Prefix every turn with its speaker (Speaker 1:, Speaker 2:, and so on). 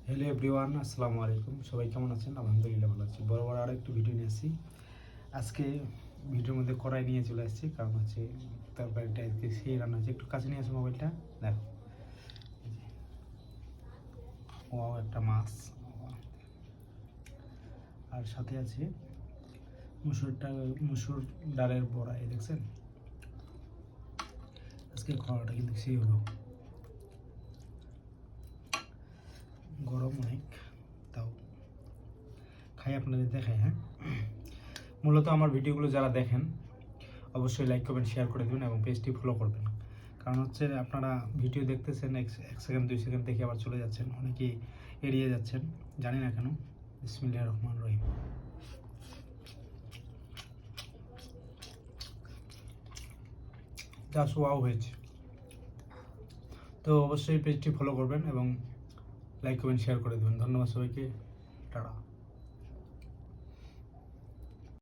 Speaker 1: Hello everyone, আসসালামু আলাইকুম। সবাই কেমন আছেন? আলহামদুলিল্লাহ ভালো আছি। বড় আরও একটু ভিডিও নিয়ে আসছি। আজকে ভিডিওর মধ্যে কড়াই নিয়ে চলে আসছি, কারণ হচ্ছে তরকারিটা আজকে সেই রান্না হচ্ছে। একটু কাছে নিয়ে আসো মোবাইলটা, দেখো। ও একটা মাছ, আর সাথে আছে মুসুর ডালের বড়া। এই দেখছেন, আজকে খাওয়াটা কিন্তু সেই হলো। গরম অনেক, তাও খাই, আপনাদের দেখাই। হ্যাঁ, মূলত আমার ভিডিওগুলো যারা দেখেন অবশ্যই লাইক করবেন, শেয়ার করে দেবেন এবং পেজটি ফলো করবেন। কারণ হচ্ছে আপনারা ভিডিও দেখতেছেন, এক সেকেন্ড 2 সেকেন্ড দেখে আবার চলে যাচ্ছেন, অনেকেই এড়িয়ে যাচ্ছেন, জানি না কেন। বিসমিল্লাহির রহমানির রহিম। যা ওয়াও হয়েছে। তো অবশ্যই পেজটি ফলো করবেন এবং লাইক করবেন, শেয়ার করে দেবেন। ধন্যবাদ সবাইকে, টাটা।